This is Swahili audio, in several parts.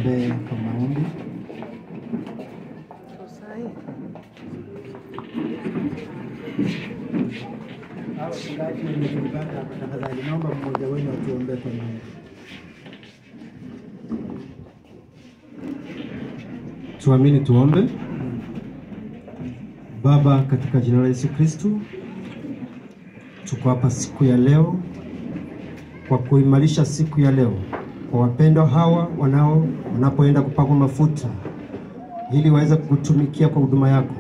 tuombee kwa maombi. Tafadhali naomba mmoja wenu atuombee kwa maombi. Tuamini tuombe. Baba, katika jina la Yesu Kristo, tuko hapa siku ya leo kwa kuimarisha siku ya leo kwa wapendwa hawa wanapoenda kupakwa mafuta ili waweze kukutumikia kwa huduma yako.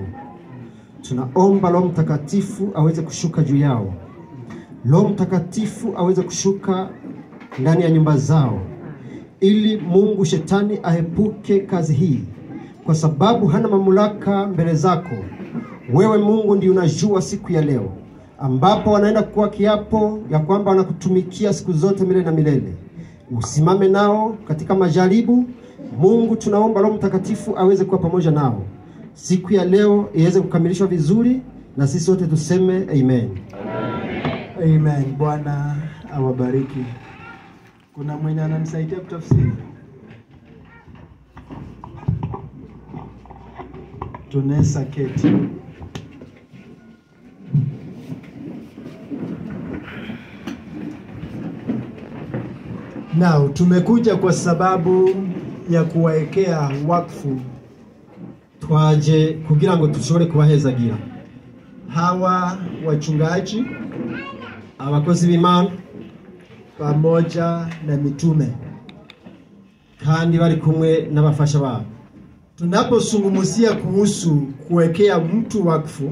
Tunaomba Roho Mtakatifu aweze kushuka juu yao. Roho Mtakatifu aweze kushuka ndani ya nyumba zao, ili Mungu shetani aepuke kazi hii, kwa sababu hana mamlaka mbele zako. Wewe Mungu ndiye unajua siku ya leo ambapo wanaenda kuwa kiapo ya kwamba wanakutumikia siku zote milele na milele. Usimame nao katika majaribu. Mungu, tunaomba Roho Mtakatifu aweze kuwa pamoja nao siku ya leo, iweze kukamilishwa vizuri, na sisi wote tuseme amen. Amen. Bwana awabariki. Kuna mwenye ananisaidia kutafsiri? Tunesa keti. Now, tumekuja kwa sababu ya kuwaekea wakfu. Twaje kugira ngo tushobore kubahezagira Hawa wachungaji, abakozi b'Imana pamoja na mitume, kandi bari kumwe n'abafasha babo. Tunapozungumzia kuhusu kuwekea mtu wakfu,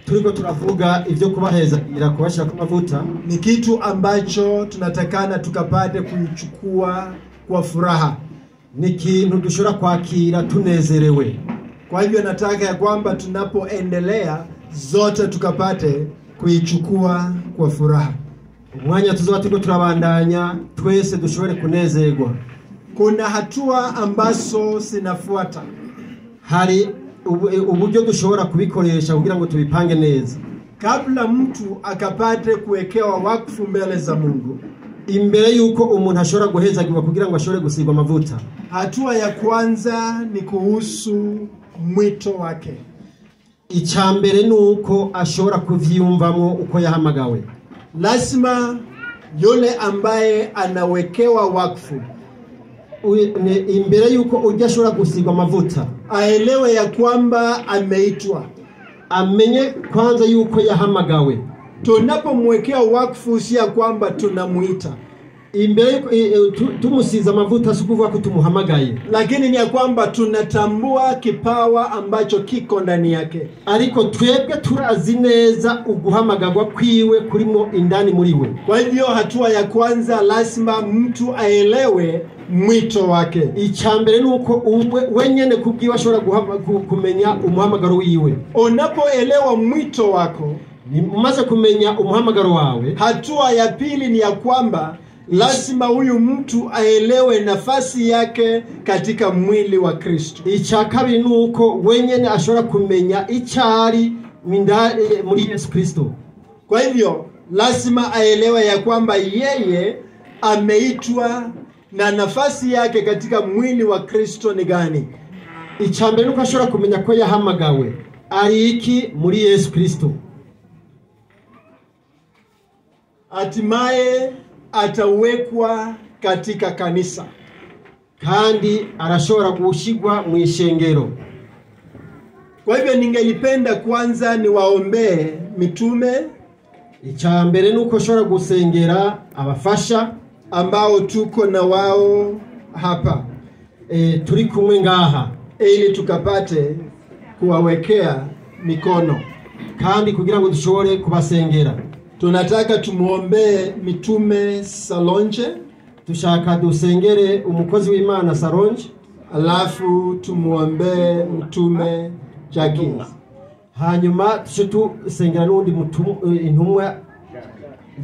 turiko turavuga ivyo kubahezagira, kubashira ku mavuta, ni kitu ambacho tunatakana tukapate kuichukua kwa furaha. ni kintu dushobora kwakira tunezerewe. Kwa hivyo nataka ya kwamba tunapoendelea zote tukapate kuichukua kwa furaha. Umwanya tuzoba turiko turabandanya twese dushobore kunezerwa. Kuna hatua ambazo zinafuata. Hari uburyo dushobora kubikoresha kugira ngo tubipange neza. Kabla mtu akapate kuwekewa wakfu mbele za Mungu, imbere yuko umuntu ashobora guhezagirwa kugira ngo ashobore gusigwa amavuta, hatua ya kwanza ni kuhusu mwito wake. Icyambere nuko ashobora kuvyiyumvamo uko yahamagawe. Lazima yule ambaye anawekewa wakfu, imbere yuko ujya ashobora gusigwa amavuta, aelewe ya kwamba ameitwa. Amenye kwanza yuko yahamagawe. Tunapomwekea wakfu si ya kwamba tunamuita. Imbere tumusiza amavuta sikuvuga ko tumuhamagaye, lakini ni ya kwamba tunatambua kipawa ambacho kiko ndani yake. Ariko twebwe turazi neza uguhamagagwa kwiwe kurimo indani muri we. Kwa hivyo hatua ya kwanza lazima mtu aelewe mwito wake. Icyambere nuko wenyene kubwiwa ashobora kumenya umuhamagaro wiwe. Unapoelewa mwito wako, umaze kumenya umuhamagaro wawe, hatua ya pili ni ya kwamba lazima huyu mtu aelewe nafasi yake katika mwili wa Kristo. Icyakabiri nuko wenyene ashobora kumenya icyari muri Yesu Kristo. Kwa hivyo lazima aelewe ya kwamba yeye ameitwa na nafasi yake katika mwili wa Kristo ni gani. Icyambere nuko ashobora kumenya ko yahamagawe ari iki muri Yesu Kristo. Hatimaye atawekwa katika kanisa, kandi arashobora gushigwa mu ishengero. Kwa hivyo ningelipenda kwanza niwaombee mitume. Icyambere nuko ashobora gusengera abafasha ambao tuko na wao hapa, turi kumwe ngaha, ili tukapate kuwawekea mikono, kandi kugira ngo dushobore kubasengera. Tunataka tumuombee mitume Salonje, tushaka dusengere umukozi w'Imana Salonje, alafu tumuombee mtume Jackie. Hanyuma tusengera n'undi intumwa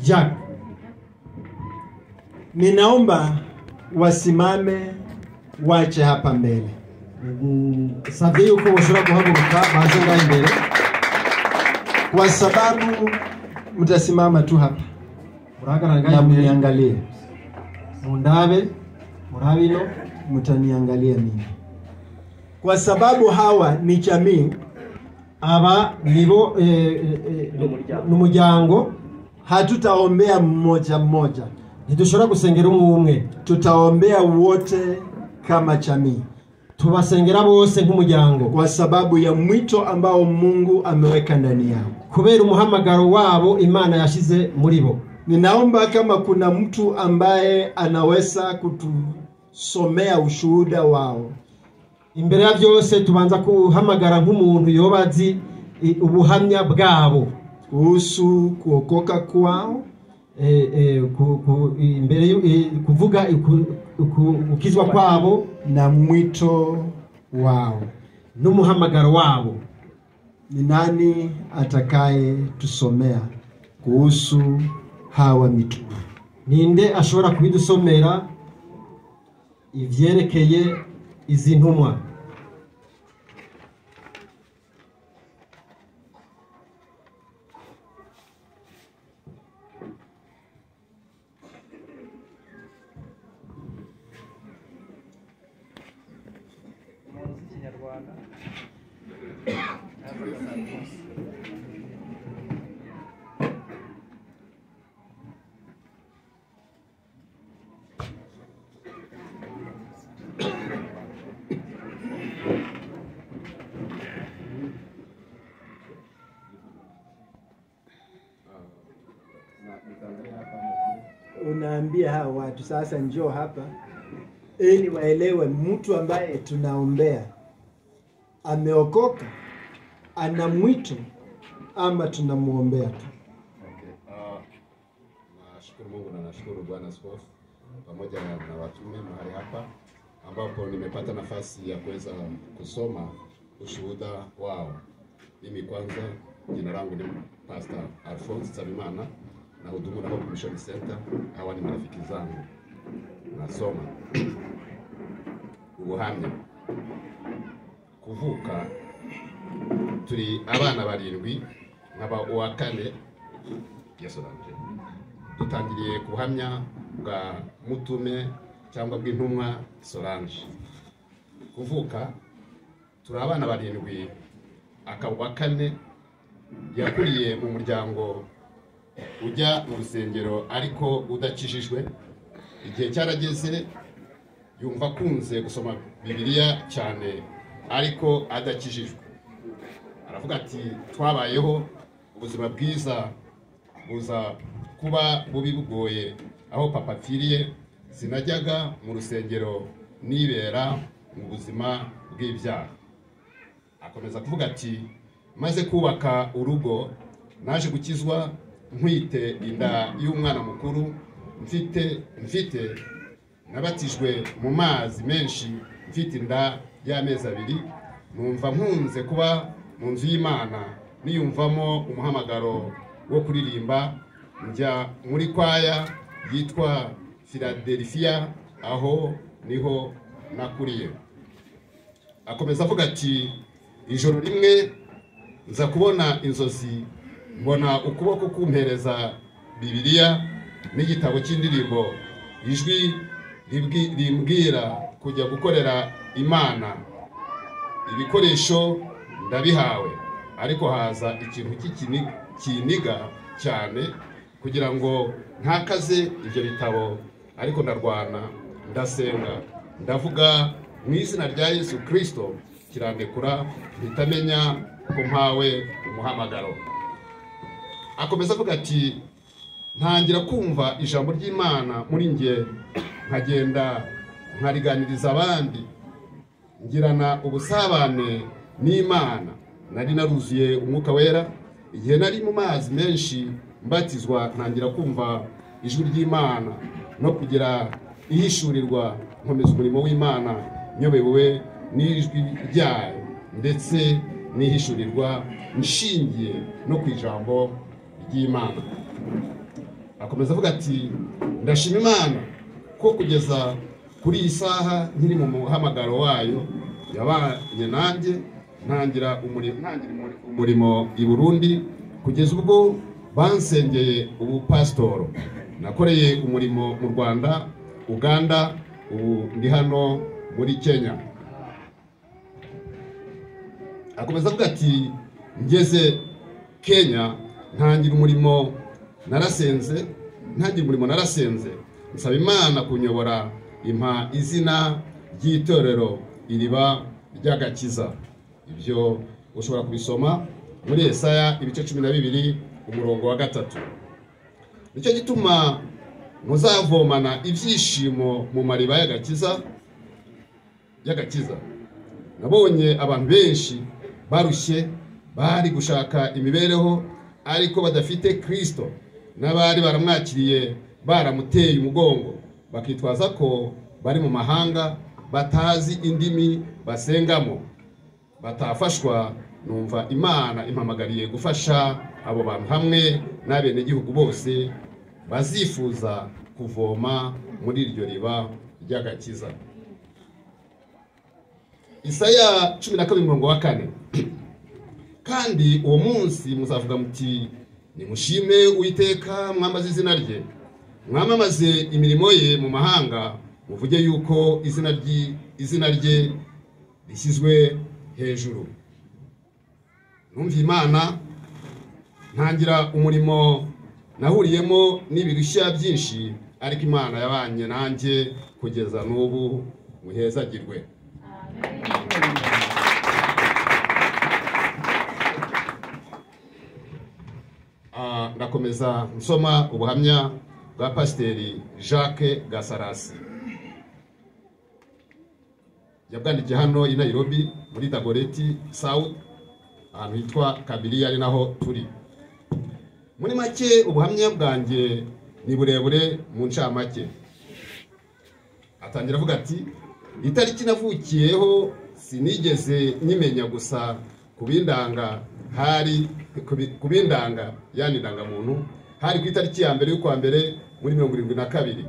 Jack. Ninaomba wasimame wache hapa mbele. Savye yuko bashobora guhaguruka baze ngaho imbere, kwa sababu mtasimama tu hapa. Urahagarara ngaho na imbere, mniangalie. Mundabe, murabino. mtaniangalia mimi, kwa sababu hawa ni jamii. aba nibo n'umuryango. Hatutaombea mmoja mmoja, ntidushobora gusengera umwe, tutaombea wote kama jamii, tubasengera bose nk'umuryango, kwa sababu ya mwito ambao Mungu ameweka ndani yao, kubera umuhamagaro wabo Imana yashize muri bo. Ninaomba kama kuna mtu ambaye anaweza kutusomea ushuhuda wao. Imbere ya byose tubanza kuhamagara nk'umuntu yobazi ubuhamya bwabo kuhusu kuokoka kwao, imbere kuvuga ukizwa kwabo na mwito wao n'umuhamagaro wabo. Ni nani atakaye tusomea kuhusu hawa mitume? Ninde ashobora kubidusomera ivyerekeye izi ntumwa? Unaambia hawa watu sasa njoo hapa ili waelewe mtu ambaye tunaombea ameokoka, ana mwito ama tunamuombea tu. Nashukuru Mungu na nashukuru Bwana Askofu pamoja na watume mahali hapa ambapo nimepata nafasi ya kuweza kusoma ushuhuda wao. Mimi kwanza, jina langu ni Pastor Alphonse Nsabimana na hudumu na Hope Mission Center. Hawa ni marafiki zangu. Nasoma ubuhamya. Kuvuka turi abana barindwi nkaba uwa kane yasobanuje. Dutangiriye kuhamya bwa mutume cyangwa bw'intumwa Solange. Kuvuka turi abana barindwi, akaba kane yakuriye mu muryango ujya mu rusengero ariko udakishijwe. Igihe cyarageze yumva kunze gusoma Bibiliya cyane ariko adakishijwe. Aravuga ati twabayeho ubuzima bwiza buza kuba bubi bugoye, aho papa apfiriye sinajyaga mu rusengero nibera mu buzima bw'ibyaha. Akomeza kuvuga ati maze kubaka urugo naje gukizwa nkwite inda y'umwana mukuru mfite nabatijwe mu mazi menshi mfite inda y'amezi 2. Numva mpunze kuba mu nzu y'Imana, niyumvamo umuhamagaro wo kuririmba. Njya muri kwaya yitwa Philadelphia, aho niho nakuriye. Akomeza avuga ati ijoro rimwe nza kubona inzozi, mbona ukuboko kumpereza Bibiliya n'igitabo cy'indirimbo, ijwi rimbwira kujya gukorera Imana. Ibikoresho ndabihawe, ariko haza ikintu kiniga cyane kugira ngo ntakaze ibyo bitabo, ariko ndarwana ndasenga ndavuga mu izina rya Yesu Kristo, kirandekura bitamenya ko mpawe umuhamagaro. Akomeza avuga ati ntangira kumva ijambo ry'Imana muri nge, nkagenda nkariganiriza abandi, ngirana ubusabane n'Imana. Nari naruzuye umwuka wera. Igihe nari mu mazi menshi mbatizwa, ntangira kumva ijwi ry'Imana no kugira ihishurirwa, nkomeza umurimo w'Imana nyobewe n'ijwi ryayo ndetse n'ihishurirwa nshingiye no ku ijambo ry'Imana. Akomeza avuga ati ndashima Imana ko kugeza kuri iyi saha nkiri mu muhamagaro wayo yabanye nanjye, ntangira umurimo i Burundi kugeza ubwo bansengeye ubupasitoro. Nakoreye umurimo mu Rwanda, Uganda, ubu ndi hano muri Kenya. Akomeza avuga ati ngeze Kenya ntangira umurimo narasenze nsaba Imana kunyobora impa izina ry'itorero iriba ry'agakiza. Ibyo ushobora kubisoma muri Yesaya ibice 12 umurongo wa 3. Nicyo gituma muzavomana ibyishimo mu mariba y'agakiza. Nabonye abantu benshi barushye bari gushaka imibereho ariko badafite Kristo, n'abari baramwakiriye baramuteye umugongo bakitwaza ko bari mu mahanga batazi indimi basengamo batafashwa. Numva Imana impamagariye gufasha abo bantu hamwe n'abenegihugu bose bazifuza kuvoma muri iryo riba ry'agakiza. Isaya 12:4. Kandi uwo munsi muzavuga muti nimushime Uwiteka, mwambaze izina rye, mwamamaze imirimo ye mu mahanga, muvuge yuko izina rye rishyizwe hejuru. Numva Imana ntangira umurimo nahuriyemo n'ibirushya byinshi, ariko Imana yabanye nanjye kugeza n'ubu. Muhezagirwe. Ndakomeza nsoma ubuhamya bwa Pasiteri Jacques Gasarasi. Yabwandikiye hano i Nairobi muri Dagoretti South, ahantu hitwa Kabili, ari naho turi. Muri make ubuhamya bwanjye ni burebure mu ncamake. Atangira avuga ati itariki navukiyeho sinigeze nyimenya, gusa kubindanga yani ndangamuntu hari ku itariki ya mbere y'ukwa mbere muri 1972.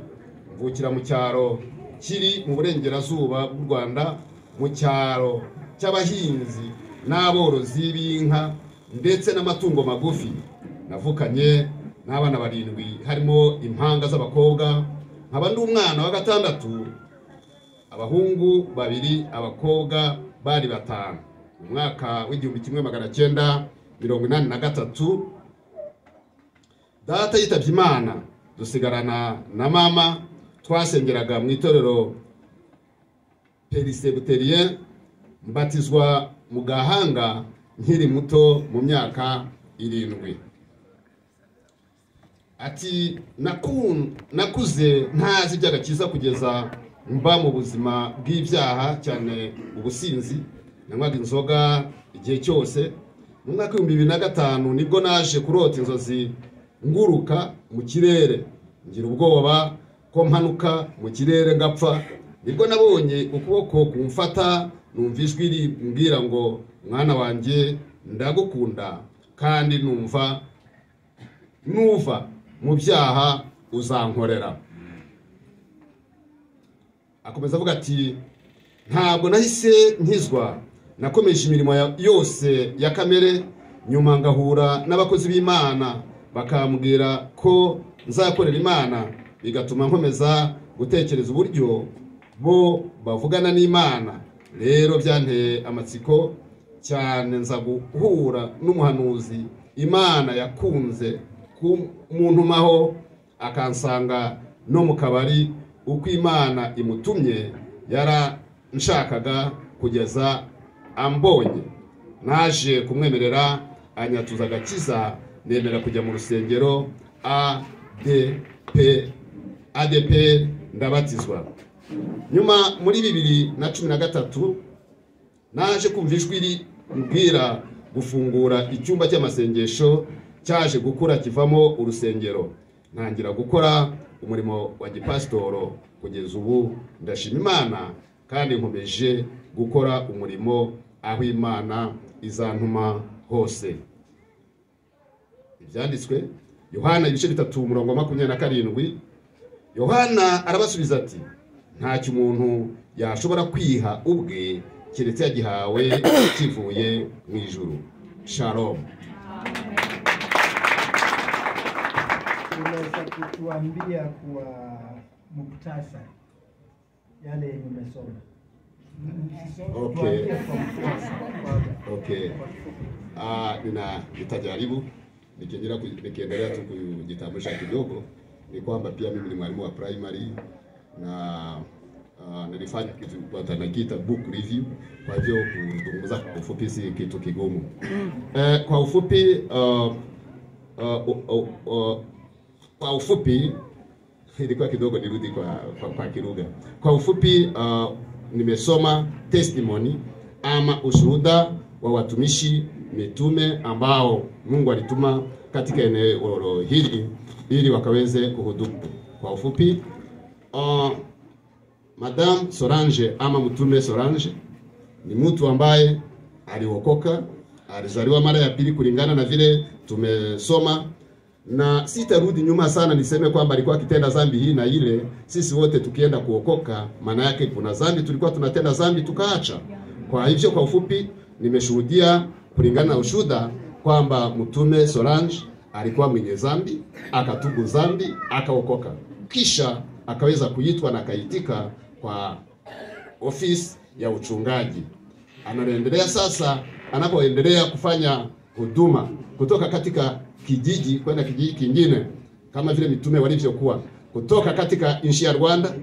Mvukira mu cyaro kiri mu burengerazuba bw'u Rwanda, mu cyaro cy'abahinzi n'aborozi b'inka ndetse n'amatungo magufi. Navukanye n'abana 7 harimo impanga z'abakobwa, nkaba ndi umwana wa 6, abahungu 2, abakobwa bari 5. Mu mwaka w'1983 data yitabye Imana, dusigarana na mama. Twasengeraga mu itorero Presbyterien, mbatizwa mu Gahanga nkiri muto mu myaka 7. Ati nakuze ntazi iby'agakiza kugeza mba mu buzima bw'ibyaha, cyane ubusinzi. Nanywaga inzoga igihe cyose. Mu mwaka 2005 nibwo naje kurota inzozi nguruka mu kirere, ngira ubwoba ko mpanuka mu kirere ngapfa. Nibwo nabonye ukuboko kumfata, numva ijwi rimbwira ngo mwana wanjye ndagukunda, kandi nuva mu byaha uzankorera. Akomeza avuga ati ntabwo nahise nkizwa, nakomeje imirimo yose ya kamere. Nyuma ngahura n'abakozi b'Imana bakambwira ko nzakorera Imana, bigatuma nkomeza gutekereza uburyo bo bavugana n'Imana. Rero byanteye amatsiko cyane, nza guhura n'umuhanuzi Imana yakunze kumuntumaho, akansanga no mu kabari. Uko Imana imutumye yaranshakaga kugeza ambonye. Naje kumwemerera, anyatuza agakiza, nemera kujya mu rusengero ADP, ndabatizwa. Nyuma muri 2013 naje kumva ijwi rimbwira gufungura icyumba cy'amasengesho, cyaje gukura kivamo urusengero. Ntangira gukora umurimo wa gipasitoro. Kugeza ubu ndashima Imana, kandi nkomeje gukora umurimo aho Imana izantuma hose. Ibyanditswe Yohana ibice 3:27. Yohana arabasubiza ati ntacyo umuntu yashobora kwiha ubwe keretse yagihawe kivuye mu ijuru. Shalom. Unaweza kutuambia kwa muktasari yale nimesoma? Okay. Okay. Nitajaribu nikiendelea tu kujitambulisha kidogo. Ni kwamba pia mimi ni mwalimu wa primary na nilifanya kitu kwa tunakiita book review. Kwa hivyo kuzungumza kwa ufupi si kitu kigumu. Kwa ufupi kwa ufupi ilikuwa kidogo nirudi kwa Kilugha. Kwa ufupi nimesoma testimony ama ushuhuda wa watumishi mitume ambao Mungu alituma katika eneo hili ili wakaweze kuhudumu. Kwa ufupi Madam Solange ama mtume Solange ni mtu ambaye aliokoka, alizaliwa mara ya pili kulingana na vile tumesoma, na sitarudi nyuma sana niseme kwamba alikuwa akitenda dhambi hii na ile. Sisi wote tukienda kuokoka, maana yake kuna dhambi tulikuwa tunatenda dhambi tukaacha. Kwa hivyo kwa ufupi nimeshuhudia kulingana na ushuhuda kwamba mtume Solange alikuwa mwenye dhambi, akatubu dhambi, akaokoka. Kisha akaweza kuitwa na akaitika kwa ofisi ya uchungaji. Anaendelea sasa, anapoendelea kufanya huduma kutoka katika kijiji kwenda kijiji kingine kama vile mitume walivyokuwa. Kutoka katika nchi ya Rwanda,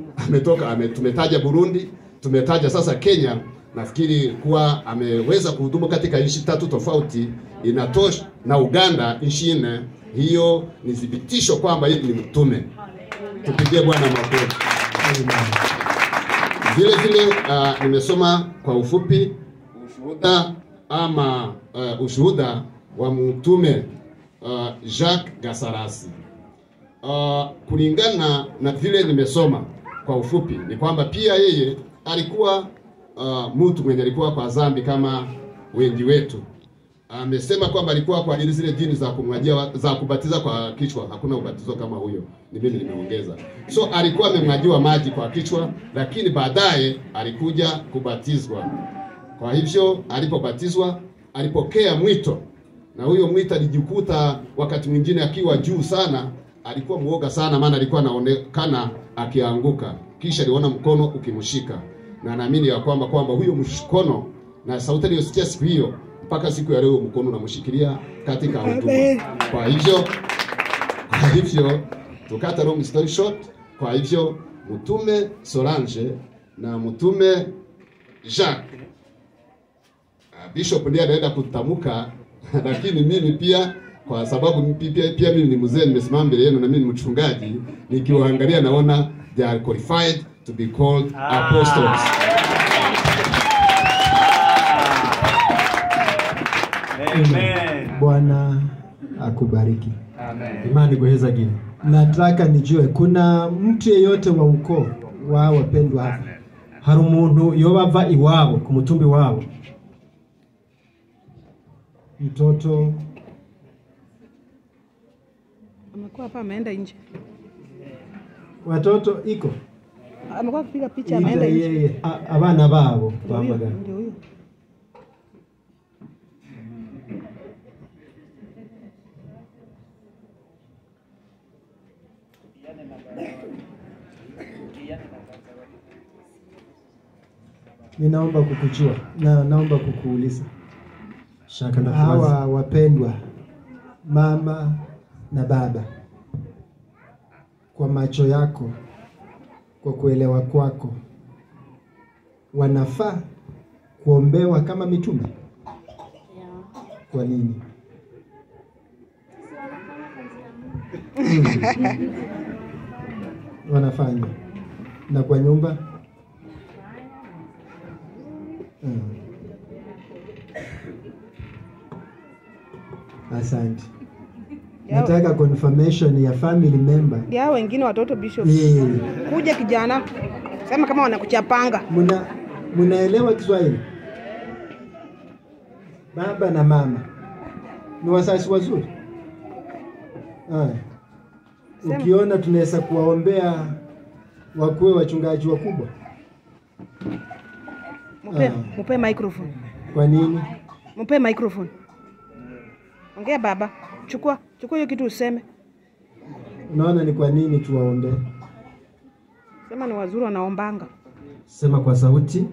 tumetaja Burundi, tumetaja sasa Kenya. Nafikiri kuwa ameweza kuhudumu katika nchi 3 tofauti, inatosha, na Uganda nchi 4. Hiyo ni thibitisho kwamba yeye ni mtume. Tupigie Bwana makofi. Vile vile nimesoma kwa ufupi ushuhuda ama ushuhuda wa mtume Jacques Gasarasi. Kulingana na vile nimesoma kwa ufupi ni kwamba pia yeye alikuwa mtu mwenye alikuwa kwa dhambi kama wengi wetu. Amesema kwamba alikuwa kwa ajili zile dini za kumwajia za kubatiza kwa kichwa. Hakuna ubatizo kama huyo, ni mimi nimeongeza. So alikuwa amemwajiwa maji kwa kichwa, lakini baadaye alikuja kubatizwa. Kwa hivyo alipobatizwa alipokea mwito, na huyo mwito alijikuta wakati mwingine akiwa juu sana. Alikuwa muoga sana, maana alikuwa anaonekana akianguka, kisha aliona mkono ukimshika, na naamini ya kwamba huyo mkono na sauti aliyosikia siku hiyo mpaka siku ya leo mkono unamshikilia katika huduma. Kwa hivyo tukata long story short, kwa hivyo mtume Solange na mtume Jacques, Bishop ndiye anaenda kutamka lakini mimi pia kwa sababu pia mimi ni mzee, nimesimama mbele yenu na mimi ni mchungaji, nikiwaangalia naona they are qualified to be called apostles. Amen. Bwana akubariki. Amen. Imani kuheza gini. Nataka nijue kuna mtu yeyote wa ukoo wa wapendwa hapa. Hari umuntu yobava iwabo ku mutumbi wabo. Mtoto amekuwa hapa ameenda nje. Watoto iko. Amekuwa kupiga picha ameenda nje. Abana babo bambaga. Ndio huyo. Ninaomba kukujua na naomba kukuuliza. Hawa wapendwa mama na baba, kwa macho yako, kwa kuelewa kwako, wanafaa kuombewa kama mitume? Kwa nini? Wanafanya. Na kwa nyumba? Asante. Nataka confirmation ya family member. Ya wengine watoto Bishop. Kuja kijana. Sema kama wanakuchapanga. Munaelewa Kiswahili? Baba na mama ni wazazi wazuri. Ukiona tunaweza kuwaombea wakuwe wachungaji wakubwa. Mupe microphone. Kwa nini? Mupe microphone. Ongea baba. Chukua hiyo kitu useme. Unaona ni kwa nini tuwaombee? Sema ni wazuri wanaombanga. Sema kwa sauti.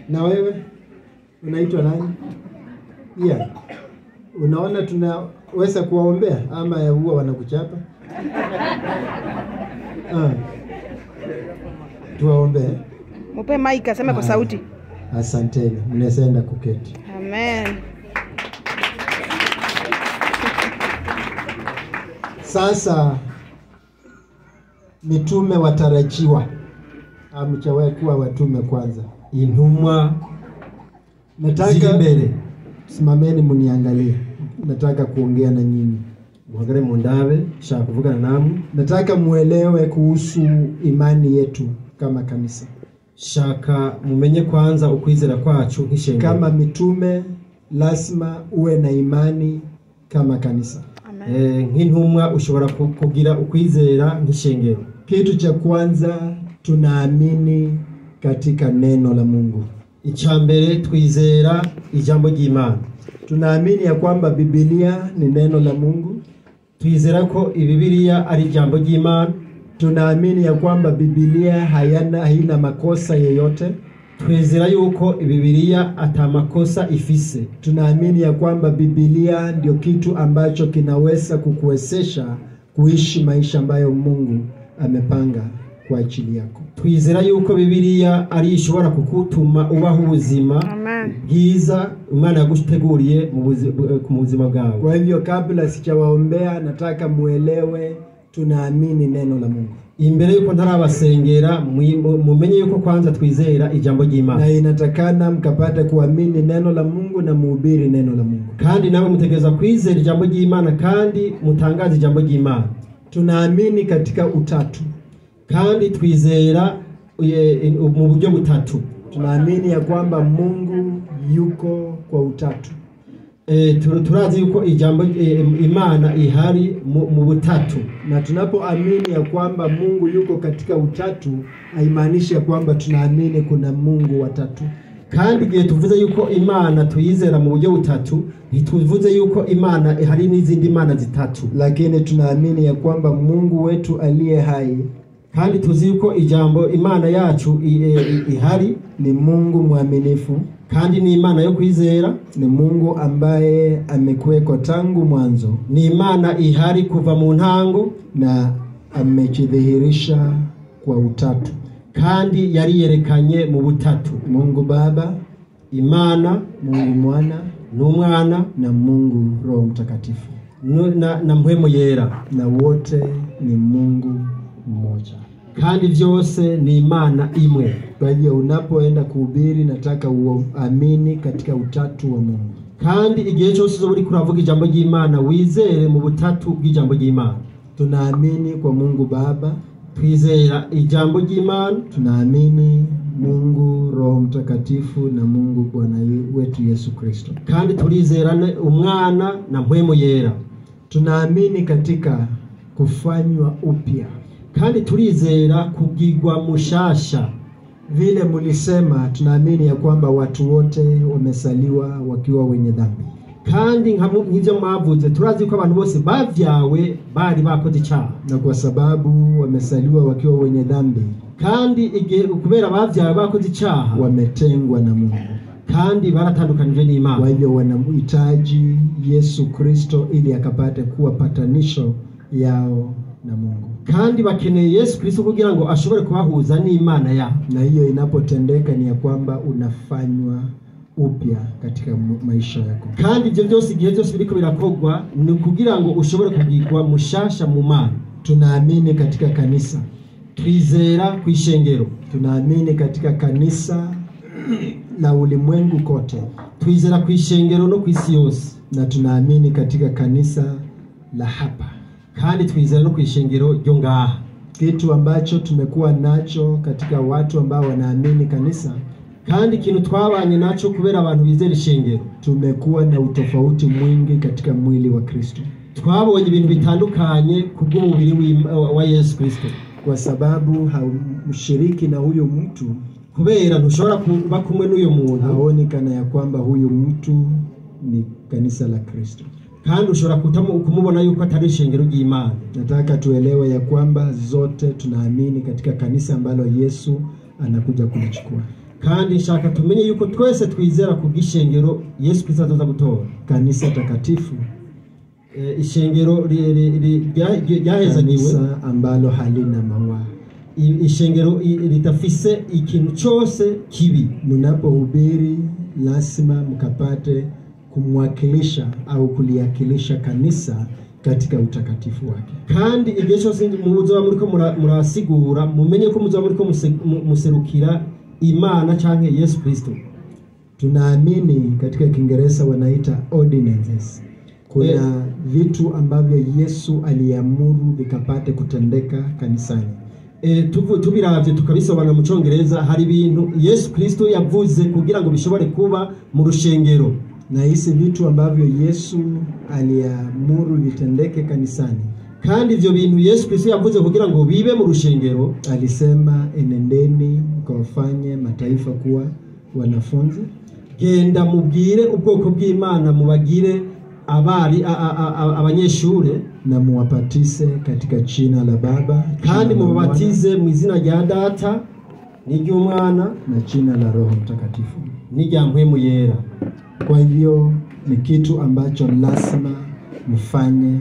Na wewe unaitwa nani? Yeah. Unaona tunaweza kuwaombea ama ya huwa wanakuchapa? Tuwaombee. Mupe mic aseme kwa sauti. Asanteni. Mnaweza enda kuketi. Amen. Sasa mitume watarajiwa. Amchawahi kuwa watume kwanza. intumwa Nataka mbere simameni mniangalie. Nataka kuongea na nyinyi. muhagare mu ndabe shaka kuvugana namwe. Nataka muelewe kuhusu imani yetu kama kanisa. Shaka mumenye kwanza ukwizera kwacu nk'ishengero. Kama mitume lazima uwe na imani kama kanisa. Nk'intumwa ushobora kugira ukwizera nk'ishengero. Kitu cha kwanza tunaamini katika neno la Mungu. Icyambere twizera ijambo ry'Imana. Tunaamini ya kwamba Biblia ni neno la Mungu. Twizera ko Biblia ari ijambo ry'Imana. Tunaamini ya kwamba Biblia haina makosa yoyote. Twizera yuko Biblia atamakosa ifise. Tunaamini ya kwamba Biblia ndio kitu ambacho kinaweza kukuwezesha kuishi maisha ambayo Mungu amepanga kwa ajili yako. Twizera yuko Biblia ari ishobora kukutuma ubaho ubuzima bwiza Imana yaguteguriye mu buzima bwawe. Kwa hivyo kabla sijawaombea nataka muelewe tunaamini neno la Mungu. Imbere yuko ntarabasengera mumenye yuko kwanza twizera ijambo ry'Imana. Na inatakana mkapate kuamini neno la Mungu na muhubiri neno la Mungu. Kandi nawe mutegereza kwizera ijambo ry'Imana kandi mutangaza ijambo ry'Imana. Tunaamini katika utatu. Kandi twizera mu buryo butatu. Tunaamini ya kwamba Mungu yuko kwa utatu. Turazi yuko ijambo Imana ihari mu butatu. Na tunapoamini ya kwamba Mungu yuko katika utatu, haimaanishi ya kwamba tunaamini kuna Mungu watatu. Kandi igihe tuvuze yuko Imana tuyizera mu buryo butatu, ntituvuze yuko Imana ihari n'izindi mana zitatu. Lakini tunaamini ya kwamba Mungu wetu aliye hai, kandi tuzi yuko ijambo Imana yacu ihari, ni Mungu mwaminifu, kandi ni Imana yo kwizera, ni Mungu ambaye amekuweko tangu mwanzo, ni Imana ihari kuva mu ntango, na amejidhihirisha kwa utatu, kandi yari yerekanye mu butatu. Mungu Baba, Imana, Mungu Mwana n'Umwana, na Mungu Roho Mtakatifu, na mpwemu yera, na wote ni Mungu mmoja. Kandi vyose ni Imana imwe. Kwa hiyo unapoenda kuhubiri nataka uamini katika utatu wa Mungu. Kandi igihe cyose uzoburi kuravuga ijambo ry'Imana wizere mu butatu bw'ijambo ry'Imana. Tunaamini kwa Mungu Baba, twizera ijambo ry'Imana, tunaamini Mungu Roho Mtakatifu na Mungu Bwana wetu Yesu Kristo. Kandi turizera Umwana na mpwemu yera. Tunaamini katika kufanywa upya. Kandi turizera kugirwa mushasha. Vile mulisema tunaamini ya kwamba watu wote wamesaliwa wakiwa wenye dhambi. Kandi nk'ivyo mwavuze turazi ko abantu bose bavyawe bari bakoze icyaha. Na kwa sababu wamesaliwa wakiwa wenye dhambi, kandi igihe kubera bavyawe bakoze icyaha, wametengwa na Mungu. Kandi baratandukanijwe n'Imana. Kwa hivyo wanamhitaji Yesu Kristo ili akapate kuwa patanisho yao na Mungu. Kandi bakeneye Yesu Kristo kugira ngo ashobore kubahuza n'Imana yao. Na hiyo inapotendeka ni ya kwamba unafanywa upya katika maisha yako. Kandi ibyo byose igihe byose biriko birakogwa ni kugira ngo ushobore kugirwa mushasha mu Mana. Tunaamini katika kanisa. Twizera kwishengero. Tunaamini katika kanisa la ulimwengu kote. Twizera kwishengero no kwisi yose. Na tunaamini katika kanisa la hapa. Kandi twizera no kwishengero ryo ngaha. Kitu ambacho tumekuwa nacho katika watu ambao wanaamini kanisa, kandi ikintu twabanye naco kubera abantu bizera ishengero, tumekuwa na utofauti mwingi katika mwili wa Kristo. Twabonye ibintu bitandukanye kubw'umubiri wa Yesu Kristo. Kwa sababu haumshiriki na huyo mtu, kubera ntushobora kuba kumwe n'uyo muntu, haoni kana ya kwamba huyo mtu ni kanisa la Kristo. Kandi ushobora kumubona yuko atari ishengero ry'Imana. Nataka tuelewe ya kwamba zote tunaamini katika kanisa ambalo Yesu anakuja kulichukua. kandi nshaka tumenye yuko twese twizera kubw'ishengero Yesu Kristo azoza gutora, kanisa takatifu, ishengero ryahezagiwe, kanisa ambalo halina mawa, ishengero litafise ikintu cyose kibi. Mnapohubiri lazima mkapate kumwakilisha au kuliakilisha kanisa katika utakatifu wake. Kandi igihe cyose muzoba muriko murasigura mumenye ko muzoba muriko muserukira Imana canke Yesu Kristo. Tunaamini katika Kiingereza wanaita ordinances. Kuna vitu ambavyo Yesu aliamuru vikapate kutendeka kanisani. Tubiravye tukabisobanura mu Cyongereza, hari ibintu Yesu Kristo yavuze kugira ngo bishobore kuba mu rushengero, na hizi vitu ambavyo Yesu aliamuru vitendeke kanisani, kandi ivyo bintu Yesu Kristo yavuze kugira ngo bibe mu rushengero, alisema enendeni mkawafanye mataifa kuwa wanafunzi, genda mubwire ubwoko bw'Imana mubagire abanyeshure, na muwapatise katika jina la Baba, kandi mubatize mu izina rya Data n'iry'Umwana na jina la Roho Mtakatifu, n'irya Mpwemu Yera. Kwa hivyo ni kitu ambacho lazima mfanye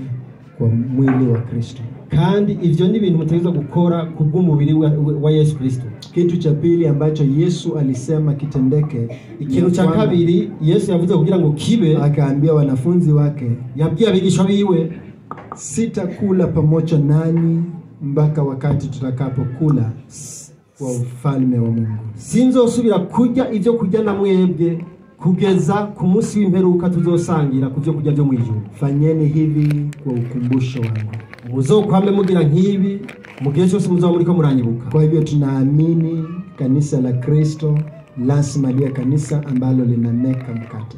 kwa mwili wa Kristo, kandi ivyo ni ibintu mutegezwa gukora kubw'umubiri wa Yesu Kristo. Kitu cha pili ambacho Yesu alisema kitendeke, ikintu cha kabiri Yesu yavuze kugira ngo kibe, akaambia wanafunzi wake, yabwiye abigisha biwe, sitakula pamoja nanyi mpaka wakati tutakapokula kwa ufalme wa Mungu. Sinzosubira kurya ivyo kurya na mwebwe kugeza ku munsi w'imperuka tuzosangira kuvyo kurya byo mu ijuru. Fanyeni hivi kwa ukumbusho wangu. Muzokwame mugira nk'ibi mu gihe cyose muzoba muriko muranyibuka. Kwa hivyo tunaamini kanisa la Kristo lazima liwe kanisa ambalo linameka mkate,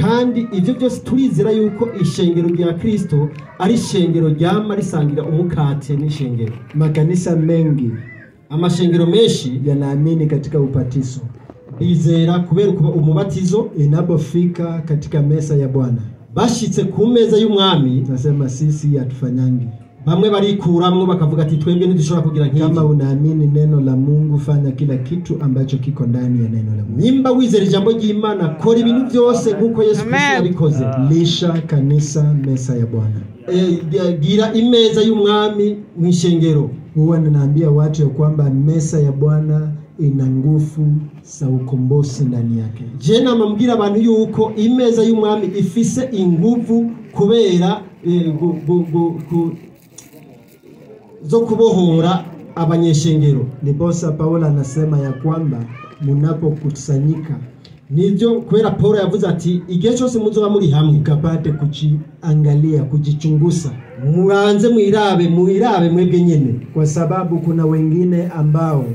kandi ivyo byose turizera yuko ishengero rya Kristo ari ishengero ryama risangira umukate n'ishengero. Makanisa mengi, amashengero menshi yanaamini katika upatizo, bizera kubera kuba umubatizo. Inapofika katika meza ya Bwana, bashitse ku meza y'umwami, nasema sisi hatufanyangi. Bamwe barikuramwo bakavuga ati twebwe ntidushobora kugira nk'iki. Kama unaamini neno la Mungu, fanya kila kitu ambacho kiko ndani ya neno la Mungu. Nimba wizera ijambo ry'Imana, kora ibintu byose nkuko Yesu Kristo yabikoze. Lisha kanisa meza ya Bwana. Gira imeza y'umwami mw'ishengero. Huwa ninaambia watu ya kwamba meza ya Bwana ina nguvu za ukombozi ndani yake. Je namambwira abantu yuko imeza y'umwami ifise inguvu kubera zo kubohora abanyeshengero. Ndiposa Paulo anasema ya kwamba munapokusanyika, nivyo kubera Paulo yavuze ati igihe cyose muzoba muri hamwe kapate kujiangalia, kujichunguza, mubanze muirabe mwebwe nyene, kwa sababu kuna wengine ambao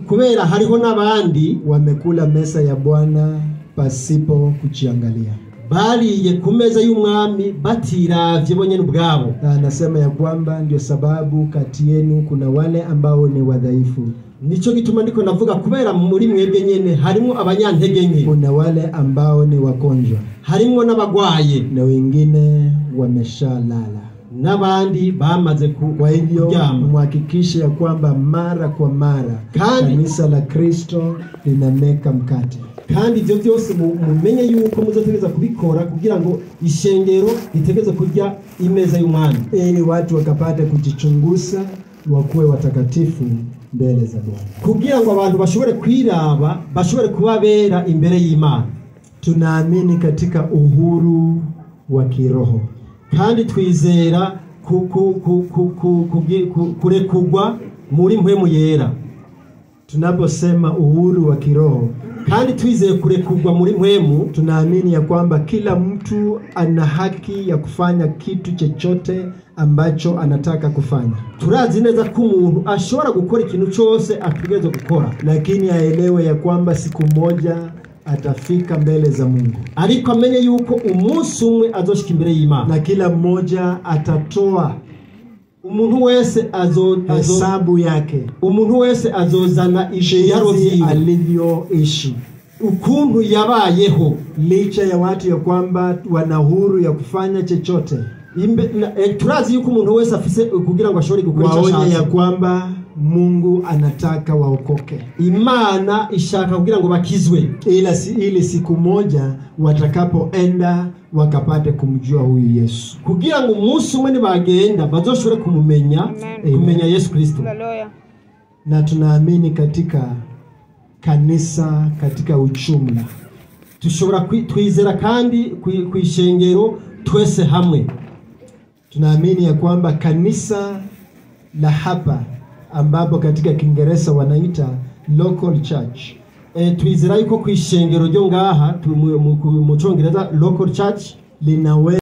kubera hariho n'abandi wamekula meza ya Bwana pasipo kujiangalia, bariye ku meza y'umwami batiravye bonyene ubwabo. Anasema ya kwamba ndio sababu kati yenu kuna wale ambao ni wadhaifu. Nico gituma ndiko navuga kubera muri mwebwe nyene harimo abanyantege nke, kuna wale ambao ni wagonjwa, harimo n'abagwaye, na wengine wameshalala, n'abandi bamaze kwa hivyo muhakikishe ya kwamba mara kwa mara kanisa la Kristo linameka mkate. Kandi ivyo byose mumenye yuko muzotegeza kubikora kugira ngo ishengero litegeze kurya imeza y'umwami, ili watu wakapate kujichunguza, wakuwe watakatifu mbele za Bwana, kugira ngo abantu bashobore kwiraba, bashobore kubabera imbere y'Imana. Tunaamini katika uhuru wa kiroho, kandi twizera kurekugwa muri Mpwemu Yera. Tunaposema uhuru wa kiroho, kandi twizeye kurekugwa muri Mpwemu, tunaamini ya kwamba kila mtu ana haki ya kufanya kitu chochote ambacho anataka kufanya. Turazi neza ko umuntu ashobora gukora ikintu cyose ategerezwa gukora, lakini aelewe ya kwamba siku moja atafika mbele za Mungu, ariko amenye yuko umunsi umwe azoshika imbere y'Imana, na kila mmoja atatoa umuntu wese hesabu yake, umuntu wese azozana ishiyaro vyiwe alivyoishi, ukuntu yabayeho. Licha ya watu ya kwamba wana huru ya kufanya chochote, turazi yuko umuntu wese afise kugira ngo ashobore gukora icyo waonye ya ashaka. kwamba Mungu anataka waokoke, Imana ishaka kugira ngo bakizwe, ili siku moja watakapoenda wakapate kumjua huyu Yesu. kugira ngo umunsi umwe nibagenda bazoshobore kumumenya, Amen. kumenya Yesu Kristo. Haleluya. Na tunaamini katika kanisa, katika ujumla, Tushobora twizera kandi kwishengero twese hamwe. tunaamini ya kwamba kanisa la hapa ambapo katika Kiingereza wanaita local church, Twizera yuko kwishengero ryo ngaha mu Cyongereza local church linawe